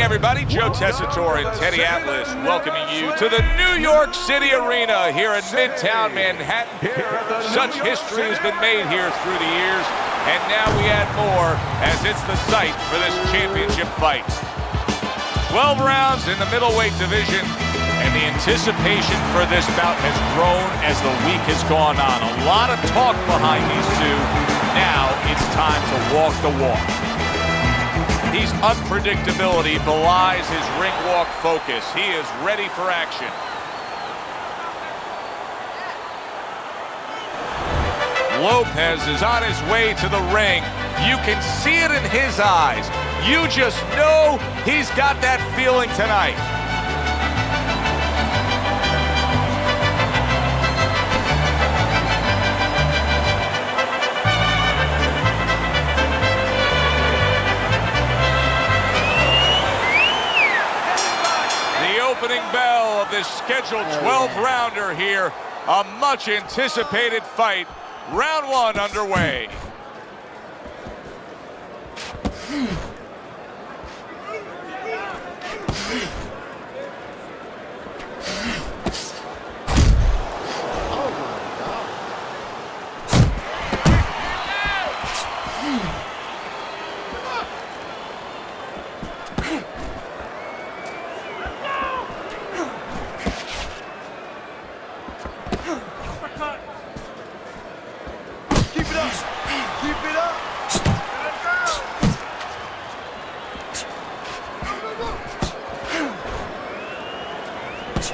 everybody. Joe Tessitore and Teddy Atlas welcoming you to the New York City Arena here in Midtown Manhattan. Such history has been made here through the years, and now we add more as it's the site for this championship fight. 12 rounds in the middleweight division, and the anticipation for this bout has grown as the week has gone on. A lot of talk behind these two. Now it's time to walk the walk. His unpredictability belies his ring walk focus. He is ready for action. Lopez is on his way to the ring. You can see it in his eyes. You just know he's got that feeling tonight. Opening bell of this scheduled 12-rounder here. A much-anticipated fight. Round one underway.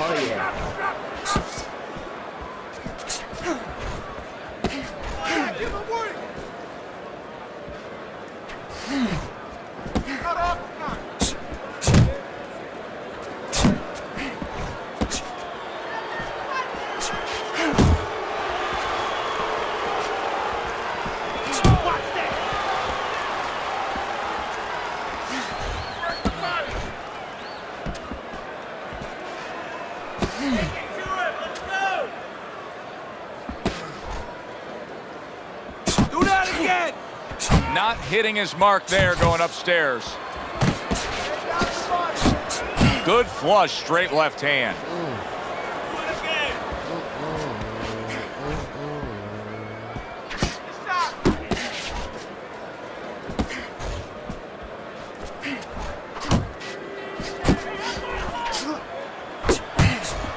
Oh, yeah. Not hitting his mark there, going upstairs. Good flush, straight left hand.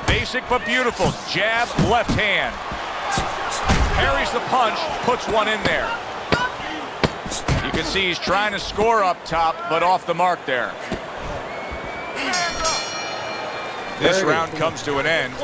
Basic but beautiful. Jab, left hand. Parries the punch, puts one in there. You can see he's trying to score up top, but off the mark there. This round comes to an end.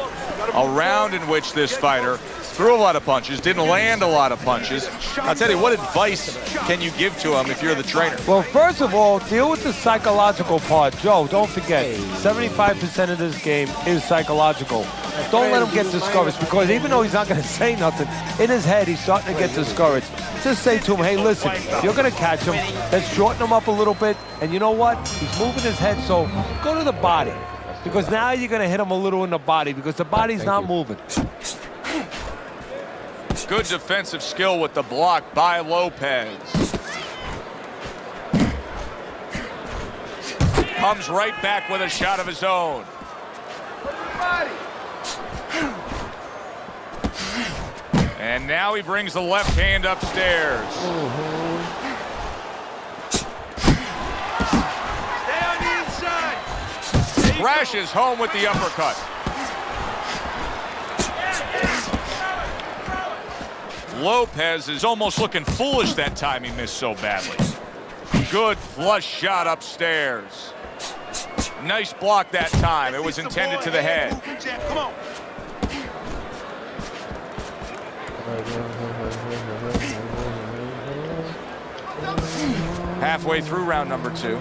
A round in which this fighter threw a lot of punches, didn't land a lot of punches. I'll tell you, what advice can you give to him if you're the trainer? Well, first of all, deal with the psychological part. Joe, don't forget, 75% of this game is psychological. Don't let him get discouraged, because even though he's not going to say nothing, in his head he's starting to get discouraged. Just say to him, hey, listen, you're going to catch him. Let's shorten him up a little bit. And you know what? He's moving his head, so go to the body. Because now you're going to hit him a little in the body, because the body's not moving. Good defensive skill with the block by Lopez. Comes right back with a shot of his own. And now he brings the left hand upstairs. Stay on the inside. Crashes home with the uppercut. Lopez is almost looking foolish that time he missed so badly. Good flush shot upstairs. Nice block that time. It was intended to the head. Come on. Halfway through round number two.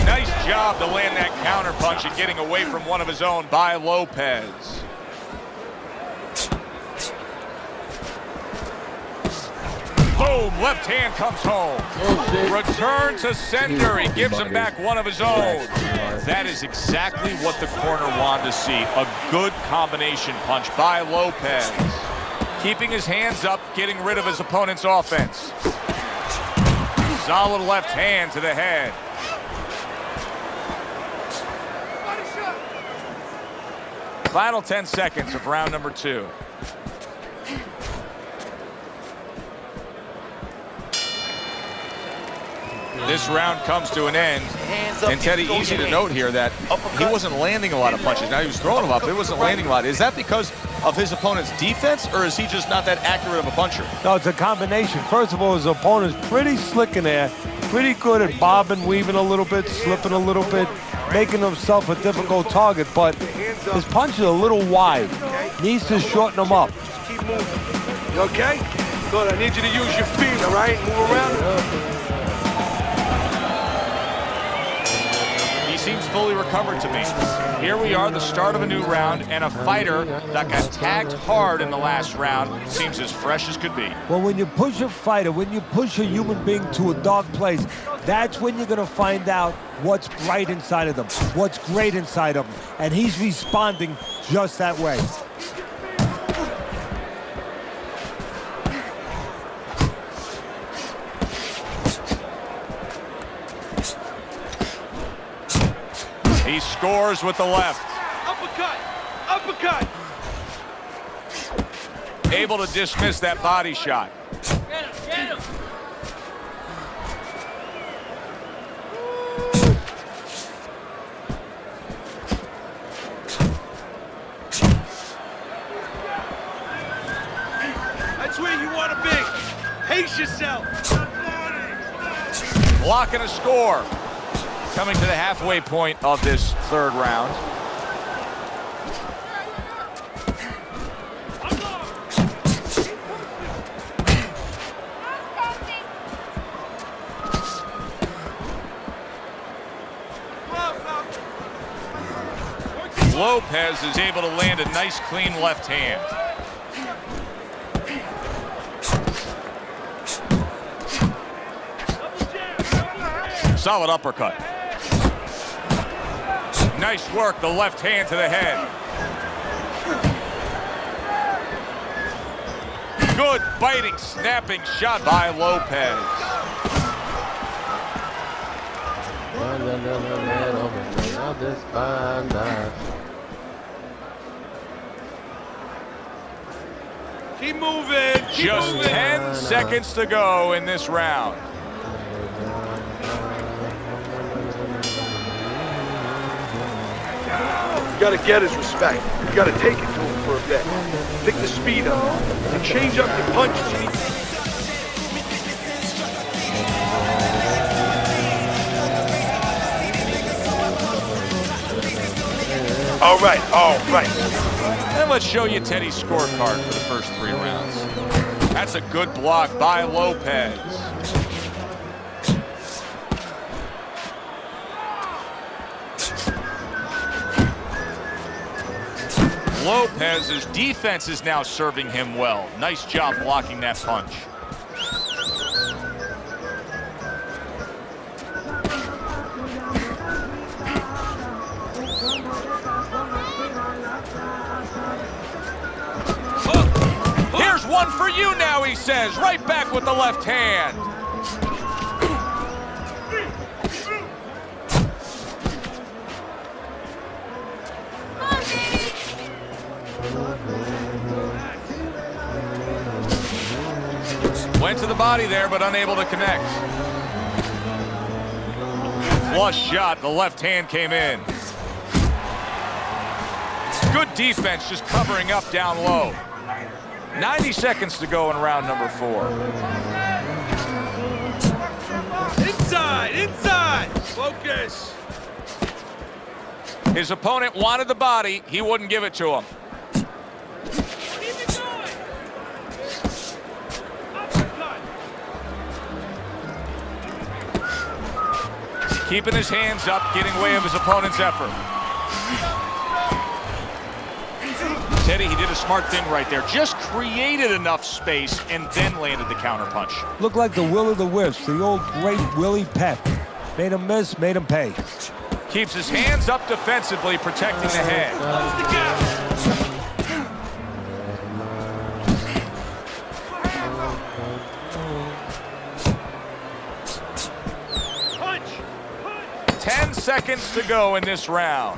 Nice job to land that counter punch and getting away from one of his own by Lopez. Boom! Boom, left hand comes home. Return to sender, he gives him back one of his own. That is exactly what the corner wanted to see. A good combination punch by Lopez. Keeping his hands up, getting rid of his opponent's offense. Solid left hand to the head. Final 10 seconds of round number 2. This round comes to an end. And Teddy, easy to note here that he wasn't landing a lot of punches. Now he was throwing them up, but he wasn't landing a lot. Is that because of his opponent's defense, or is he just not that accurate of a puncher? No, it's a combination. First of all, his opponent's pretty slick in there, pretty good at bobbing, weaving a little bit, slipping a little bit, making himself a difficult target, but his punch is a little wide. Needs to shorten them up. Just keep moving. You okay? Good, I need you to use your feet, all right? Move around. Seems fully recovered to me. Here we are, the start of a new round, and a fighter that got tagged hard in the last round seems as fresh as could be. Well, when you push a fighter, when you push a human being to a dark place, that's when you're going to find out what's bright inside of them, what's great inside of them, and he's responding just that way. He scores with the left. Uppercut! Uppercut! Able to dismiss that body shot. Get him! Get him! That's where you want to be. Pace yourself. Blocking a score. Coming to the halfway point of this third round. Lopez is able to land a nice, clean left hand. Solid uppercut. Nice work, the left hand to the head. Good biting, snapping shot by Lopez. Keep moving. Keep Just moving. 10 seconds to go in this round. You gotta get his respect. You gotta take it to him for a bit. Pick the speed up and change up your punches. All right, all right. And let's show you Teddy's scorecard for the first 3 rounds. That's a good block by Lopez. Lopez's defense is now serving him well. Nice job blocking that punch. Here's one for you now, he says. Right back with the left hand. Went to the body there, but unable to connect. Flush shot, the left hand came in. Good defense, just covering up down low. 90 seconds to go in round number 4. Inside, inside. Focus. His opponent wanted the body, he wouldn't give it to him. Keeping his hands up, getting way of his opponent's effort. Teddy, he did a smart thing right there. Just created enough space and then landed the counter punch. Looked like the will of the wisps, the old great Willie Pep. Made him miss, made him pay. Keeps his hands up defensively, protecting the head. Punch. 10 seconds to go in this round.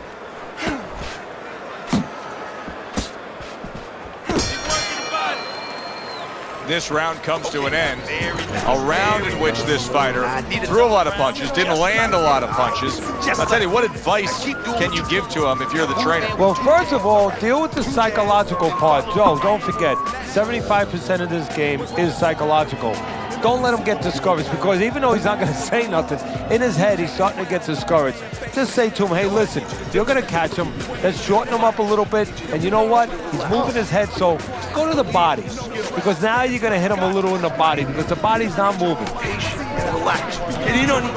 This round comes to an end. A round in which this fighter threw a lot of punches, didn't land a lot of punches. I'll tell you, what advice can you give to him if you're the trainer? Well, first of all, deal with the psychological part. Joe, don't forget, 75% of this game is psychological. Don't let him get discouraged, because even though he's not going to say nothing, in his head he's starting to get discouraged. Just say to him, hey, listen, you're going to catch him. Let's shorten him up a little bit. And you know what? He's moving his head, so go to the body. Because now you're going to hit him a little in the body, because the body's not moving. Relax. And you don't need...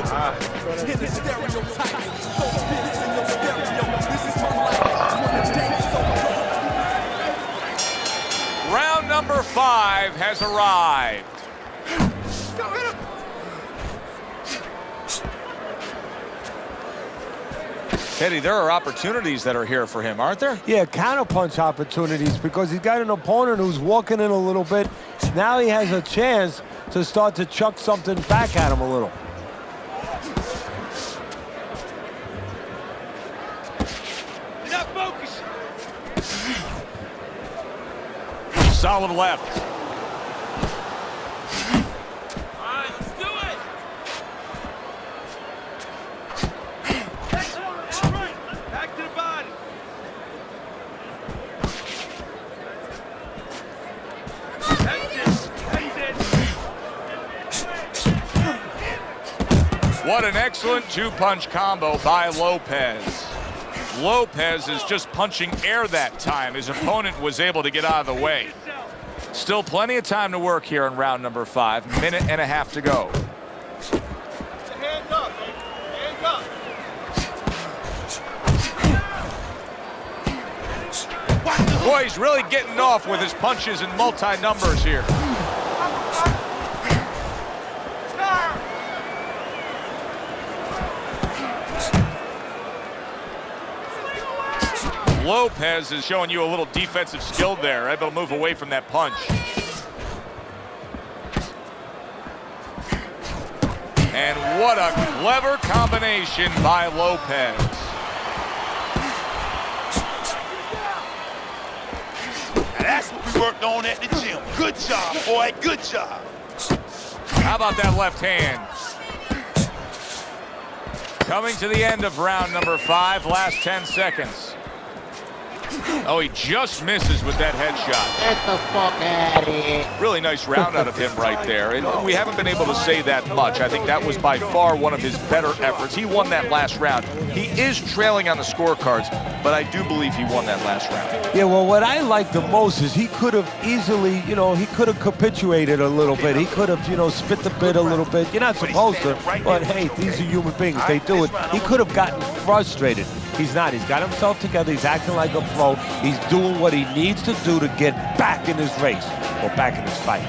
Round number 5 has arrived. Teddy, there are opportunities that are here for him, aren't there? Yeah, counterpunch opportunities, because he's got an opponent who's walking in a little bit. Now he has a chance to start to chuck something back at him a little. Enough focus. Solid left. What an excellent two-punch combo by Lopez. Lopez is just punching air that time. His opponent was able to get out of the way. Still plenty of time to work here in round number 5. Minute and a half to go. Hands up, man. Hands up. Boy, he's really getting off with his punches and multi-numbers here. Lopez is showing you a little defensive skill there, able to move away from that punch. And what a clever combination by Lopez. Now that's what we worked on at the gym. Good job, boy, good job. How about that left hand? Coming to the end of round number 5, last 10 seconds. Oh, he just misses with that headshot. Get the fuck out of here. Really nice round out of him right there. And we haven't been able to say that much. I think that was by far one of his better efforts. He won that last round. He is trailing on the scorecards, but I do believe he won that last round. Yeah, well, what I like the most is he could have easily, he could have capitulated a little bit. He could have, spit the bit a little bit. You're not supposed to, but hey, these are human beings. They do it. He could have gotten frustrated. He's not. He's got himself together. He's acting like a pro. He's doing what he needs to do to get back in his race or back in his fight.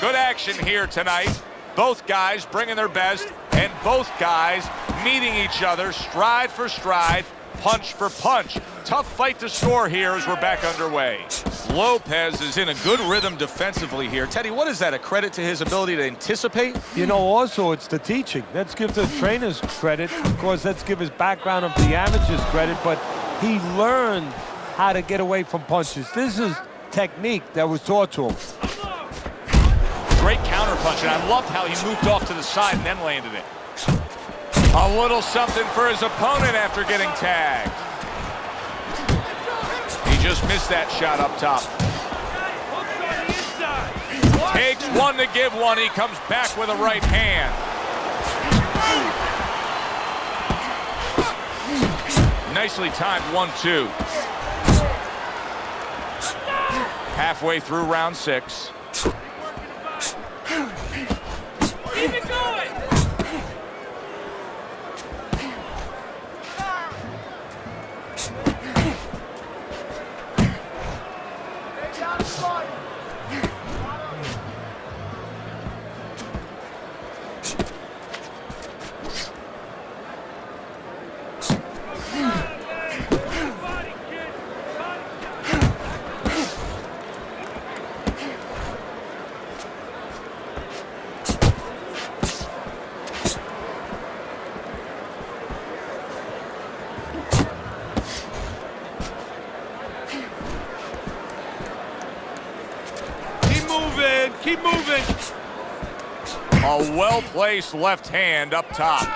Good action here tonight. Both guys bringing their best, and both guys meeting each other stride for stride, punch for punch. Tough fight to score here as we're back underway. Lopez is in a good rhythm defensively here. Teddy, what is that, a credit to his ability to anticipate? Also, it's the teaching. Let's give the trainers credit. Of course, let's give his background of the amateurs credit, but he learned how to get away from punches. This is technique that was taught to him. Great counter punch, and I loved how he moved off to the side and then landed it. A little something for his opponent after getting tagged. He just missed that shot up top. Takes one to give one. He comes back with a right hand. Nicely timed 1-2. Halfway through round 6. moving. A well-placed left hand up top.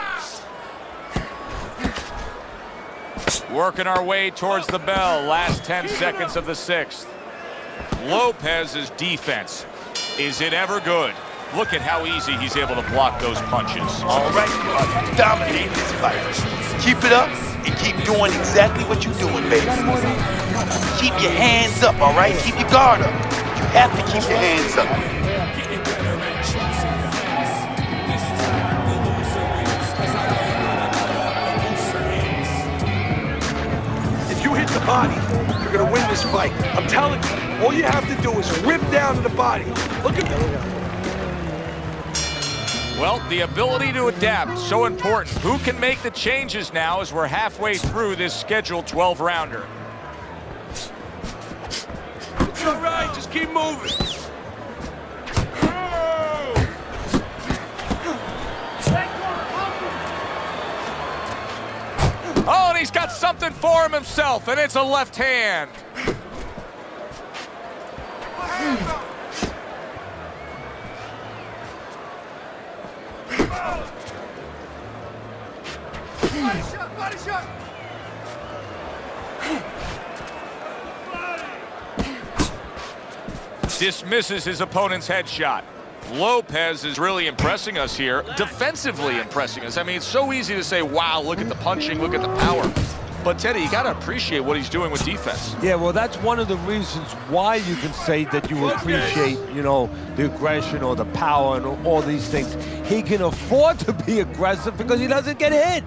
Working our way towards the bell. Last 10 seconds of the 6th. Lopez's defense. Is it ever good? Look at how easy he's able to block those punches. All right, you dominate this fight. Keep it up and keep doing exactly what you're doing, baby. Keep your hands up, all right? Keep your guard up. You have to keep your hands up. If you hit the body, you're gonna win this fight. I'm telling you, all you have to do is rip down to the body. Look at that. Well, the ability to adapt, so important. Who can make the changes now as we're halfway through this scheduled 12-rounder? It's all right, just keep moving. Oh, and he's got something for him himself, and it's a left hand. Body shot, body shot. Dismisses his opponent's headshot. Lopez is really impressing us here, defensively impressing us. I mean, it's so easy to say, wow, look at the punching, look at the power. But, Teddy, you got to appreciate what he's doing with defense. Yeah, well, that's one of the reasons why you can say that you appreciate, you know, the aggression or the power and all these things. He can afford to be aggressive because he doesn't get hit.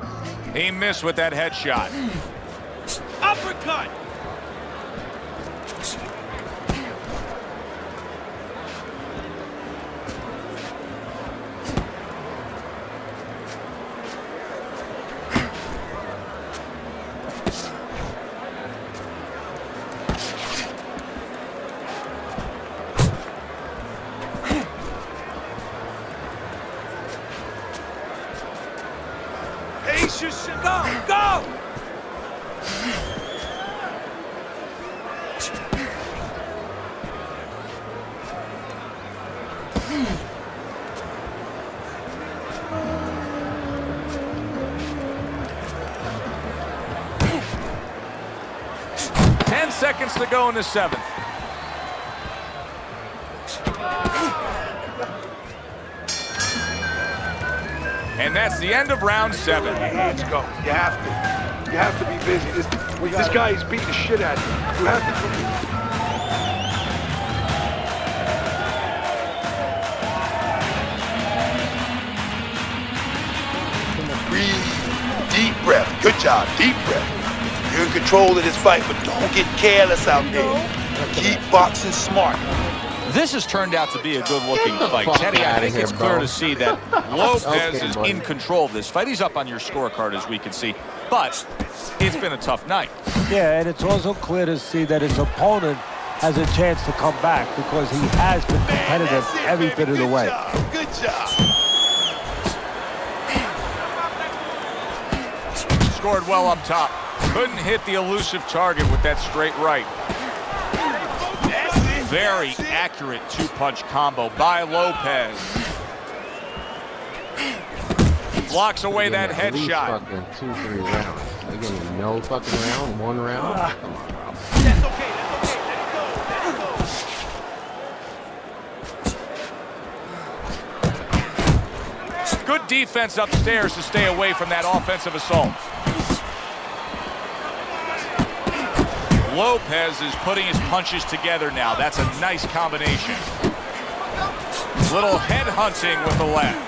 He missed with that headshot. Uppercut. Patience, go, go! Ten seconds to go in the 7th. And that's the end of round 7. Let's go. You have to. You have to be busy. This guy is beating the shit out of you. You have to. Breathe. Deep breath. Good job. Deep breath. You're in control of this fight, but don't get careless out there. Keep boxing smart. This has turned out to be a good-looking fight. Teddy, I think it's clear to see that Lopez is in control of this fight. He's up on your scorecard, as we can see, but it's been a tough night. Yeah, and it's also clear to see that his opponent has a chance to come back because he has been competitive every bit of the way. Good job. Scored well up top. Couldn't hit the elusive target with that straight right. Very accurate two-punch combo by Lopez. Blocks away that headshot. Fucking 2-3 rounds. They give me no fucking round, 1 round. Come on, bro. That's okay. Let's go. Good defense upstairs to stay away from that offensive assault. Lopez is putting his punches together now. That's a nice combination. Little head hunting with the left.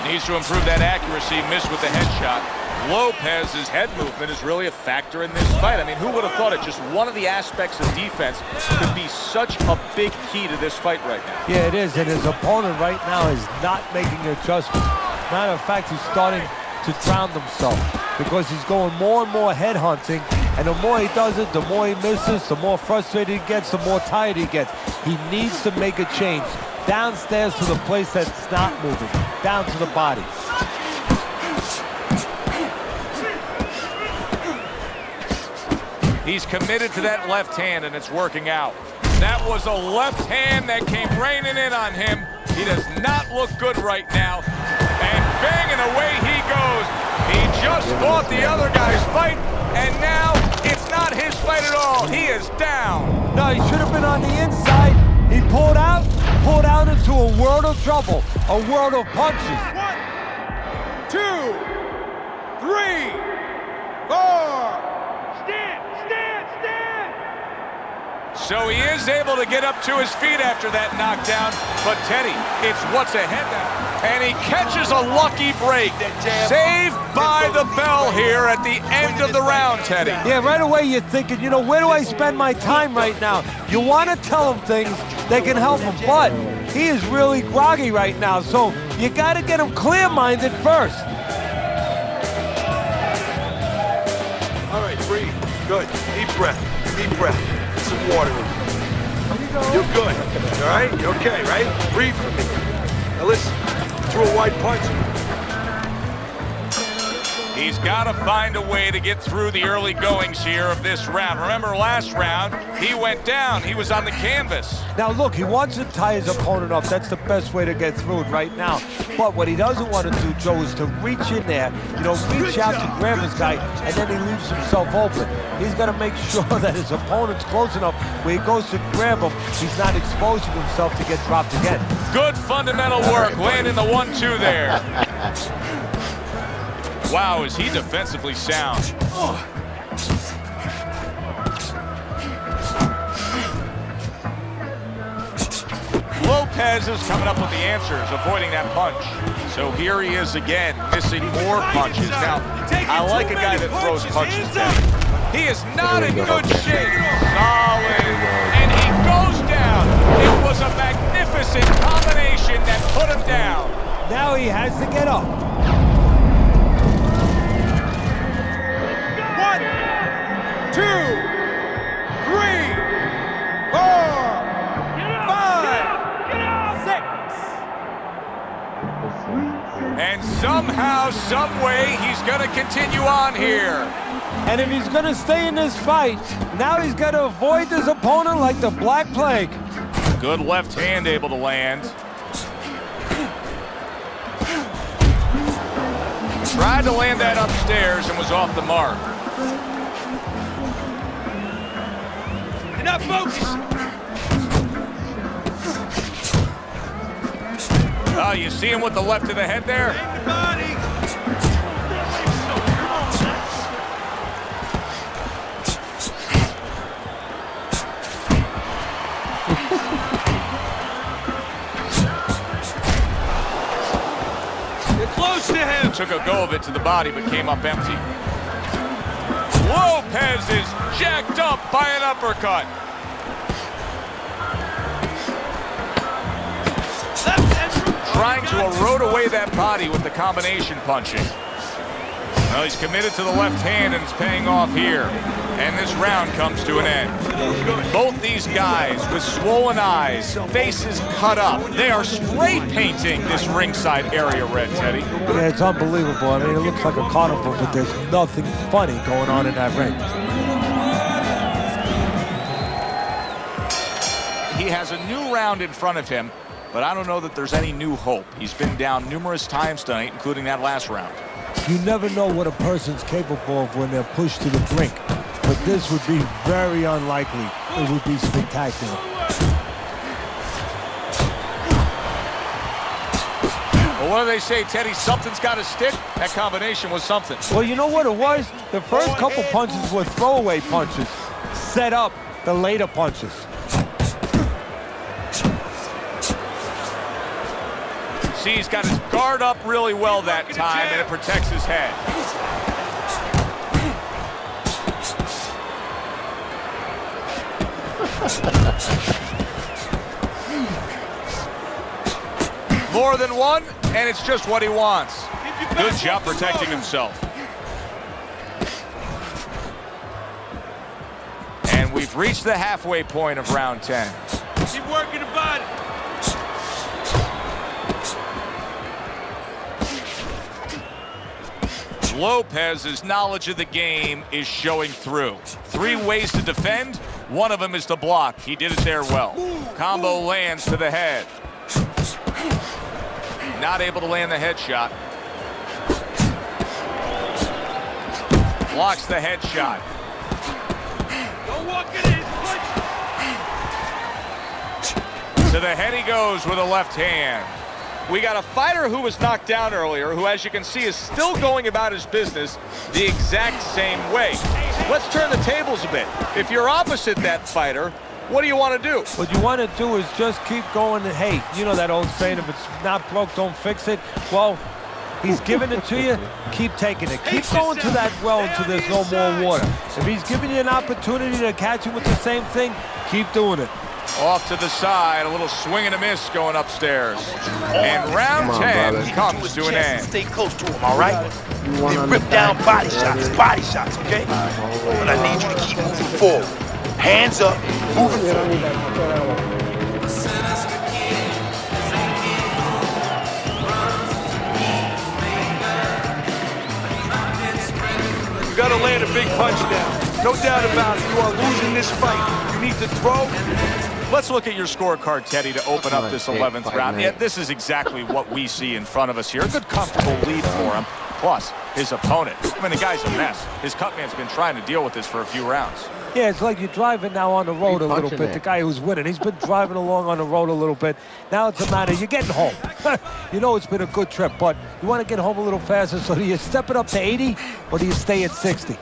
Needs to improve that accuracy. Missed with the headshot. Lopez's head movement is really a factor in this fight. I mean, who would have thought it? Just one of the aspects of defense could be such a big key to this fight right now. Yeah, it is, and his opponent right now is not making adjustments. Matter of fact, he's starting to drown himself because he's going more and more head hunting, and the more he does it, the more he misses, the more frustrated he gets, the more tired he gets. He needs to make a change downstairs to the place that's not moving, down to the body. He's committed to that left hand, and it's working out. That was a left hand that came raining in on him. He does not look good right now. And banging away he goes. He just fought the other guy's fight, and now it's not his fight at all. He is down. No, he should have been on the inside. He pulled out into a world of trouble, a world of punches. 1, 2, 3, 4. So he is able to get up to his feet after that knockdown. But Teddy, it's what's ahead now. And he catches a lucky break. Saved by the bell here at the end of the round, Teddy. Yeah, right away you're thinking, you know, where do I spend my time right now? You want to tell him things that can help him, but he is really groggy right now. So you got to get him clear-minded first. All right, breathe. Good. Deep breath. Deep breath. Some water in you. You're good. All right? You're okay, right? Breathe for me. Now listen. Threw a wide punch. He's got to find a way to get through the early goings here of this round. Remember last round, he went down. He was on the canvas. Now look, he wants to tie his opponent up. That's the best way to get through it right now. But what he doesn't want to do, Joe, is to reach in there, you know, reach out to grab his guy, and then he leaves himself open. He's got to make sure that his opponent's close enough where he goes to grab him, he's not exposing himself to get dropped again. Good fundamental work, landing the 1-2 there. Wow, is he defensively sound. Lopez is coming up with the answers, avoiding that punch. So here he is again, missing more punches. Now, I like a guy that throws punches, Teddy. He is not in good shape. Solid. And he goes down. It was a magnificent combination that put him down. Now he has to get up. 1, 2, 3, 4, 5, 6. And somehow, some way, he's going to continue on here. And if he's going to stay in this fight, now he's got to avoid his opponent like the Black Plague. Good left hand able to land. Tried to land that upstairs and was off the mark. Enough focus. Oh, you see him with the left of the head there? Take the body. You're close to him. Took a go of it to the body, but came up empty. Lopez is jacked up by an uppercut. Trying to erode away that body with the combination punching. Well, he's committed to the left hand, and it's paying off here. And this round comes to an end. Both these guys with swollen eyes, faces cut up. They are spray painting this ringside area red, Teddy. Yeah, it's unbelievable. I mean, it looks like a carnival, but there's nothing funny going on in that ring. He has a new round in front of him, but I don't know that there's any new hope. He's been down numerous times tonight, including that last round. You never know what a person's capable of when they're pushed to the brink, but this would be very unlikely. It would be spectacular. Well, what do they say, Teddy? Something's got to stick. That combination was something. Well, you know what it was? The first couple punches were throwaway punches, set up the later punches. See, he's got his guard up really well that time, and it protects his head. More than one, and it's just what he wants. Good job protecting himself. And we've reached the halfway point of round 10. Keep working the body. Lopez's knowledge of the game is showing through. 3 ways to defend, One of them is to block. He did it there well. Combo lands to the head. Not able to land the headshot. Blocks the headshot. Don't walk it in. To the head he goes with a left hand. We got a fighter who was knocked down earlier, who, as you can see, is still going about his business the exact same way. Let's turn the tables a bit. If you're opposite that fighter, what do you want to do? What you want to do is just keep going. And, hey, you know that old saying, if it's not broke, don't fix it. Well, he's giving it to you, keep taking it. Keep going to that well until there's no more water. If he's giving you an opportunity to catch you with the same thing, keep doing it. Off to the side, a little swing and a miss going upstairs. And round 10 comes to an end. Stay close to him, all right? They rip down body shots, okay? But I need you to keep moving forward. Hands up, moving forward. You gotta land a big punch now. No doubt about it. You are losing this fight. You need to throw. Let's look at your scorecard, Teddy, to open up this 11th round. Yeah, this is exactly what we see in front of us here. A good, comfortable lead for him. Plus, his opponent. I mean, the guy's a mess. His cutman's been trying to deal with this for a few rounds. Yeah, it's like you're driving now on the road a little bit. The guy who's winning, he's been driving along on the road a little bit. Now it's a matter, you're getting home. You know it's been a good trip, but you want to get home a little faster, so do you step it up to 80 or do you stay at 60?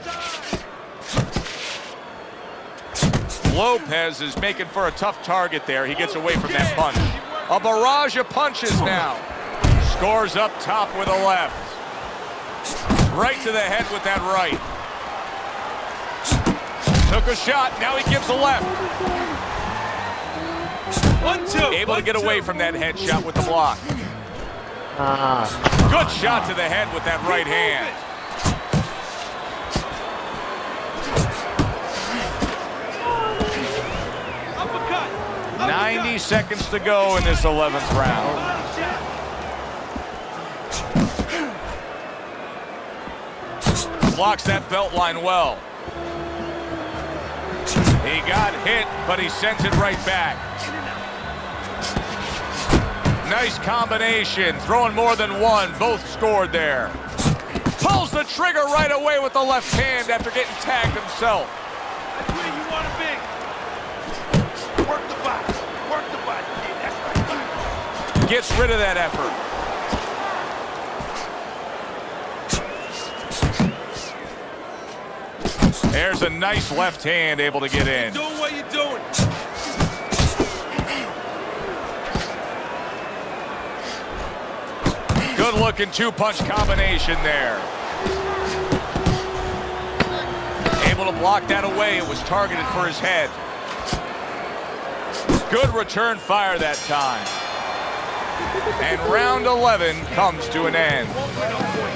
Lopez is making for a tough target there. He gets away from that punch. A barrage of punches now. Scores up top with a left. Right to the head with that right. Took a shot, now he gives a left. 1-2. Able to get away from that headshot with the block. Good shot to the head with that right hand. 90 seconds to go in this 11th round. Blocks that belt line well. He got hit, but he sends it right back. Nice combination, throwing more than one. Both scored there. Pulls the trigger right away with the left hand after getting tagged himself. That's where you want to be. Work the body. Work the body. Yeah, that's right. Gets rid of that effort. There's a nice left hand able to get in. Doing what you're doing. Good looking two-punch combination there. Able to block that away. It was targeted for his head. Good return fire that time. And round 11 comes to an end.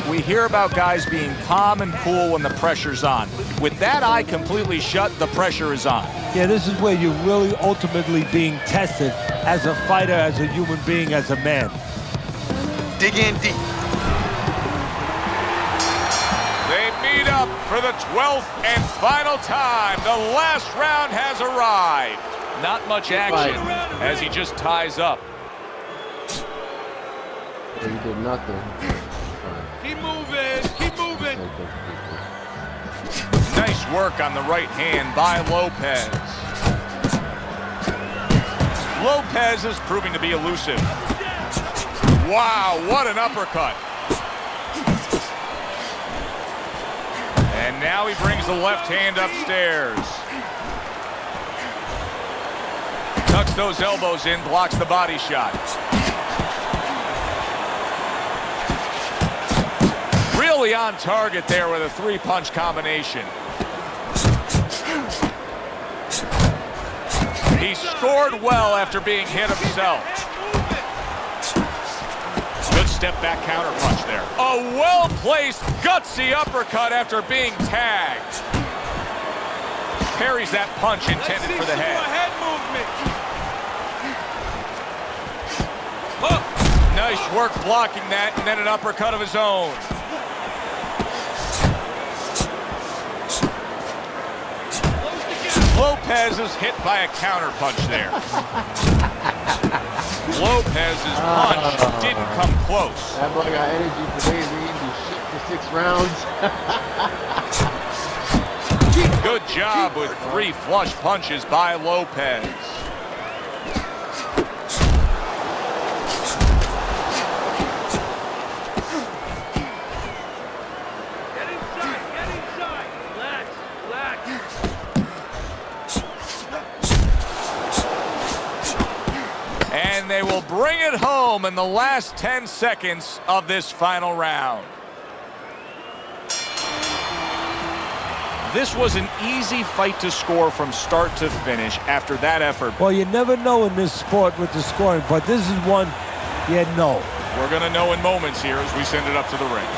We hear about guys being calm and cool when the pressure's on. With that eye completely shut, the pressure is on. Yeah, this is where you're really ultimately being tested as a fighter, as a human being, as a man. Dig in deep. They meet up for the 12th and final time. The last round has arrived. Not much action as he just ties up. He did nothing. Keep moving. Keep moving. Nice work on the right hand by Lopez. Lopez is proving to be elusive. Wow, what an uppercut. And now he brings the left hand upstairs. Tucks those elbows in, blocks the body shot. Really on target there with a three-punch combination. He scored well after being hit himself. Good step-back counter-punch there. A well-placed, gutsy uppercut after being tagged. Parries that punch intended for the head. Nice work blocking that, and then an uppercut of his own. Lopez is hit by a counterpunch there. Lopez's punch didn't come close. That boy got energy for days. He can do shit for 6 rounds. Good job with 3 flush punches by Lopez. And they will bring it home in the last 10 seconds of this final round. This was an easy fight to score from start to finish after that effort. Well, you never know in this sport with the scoring, but this is one you know. We're going to know in moments here as we send it up to the ring.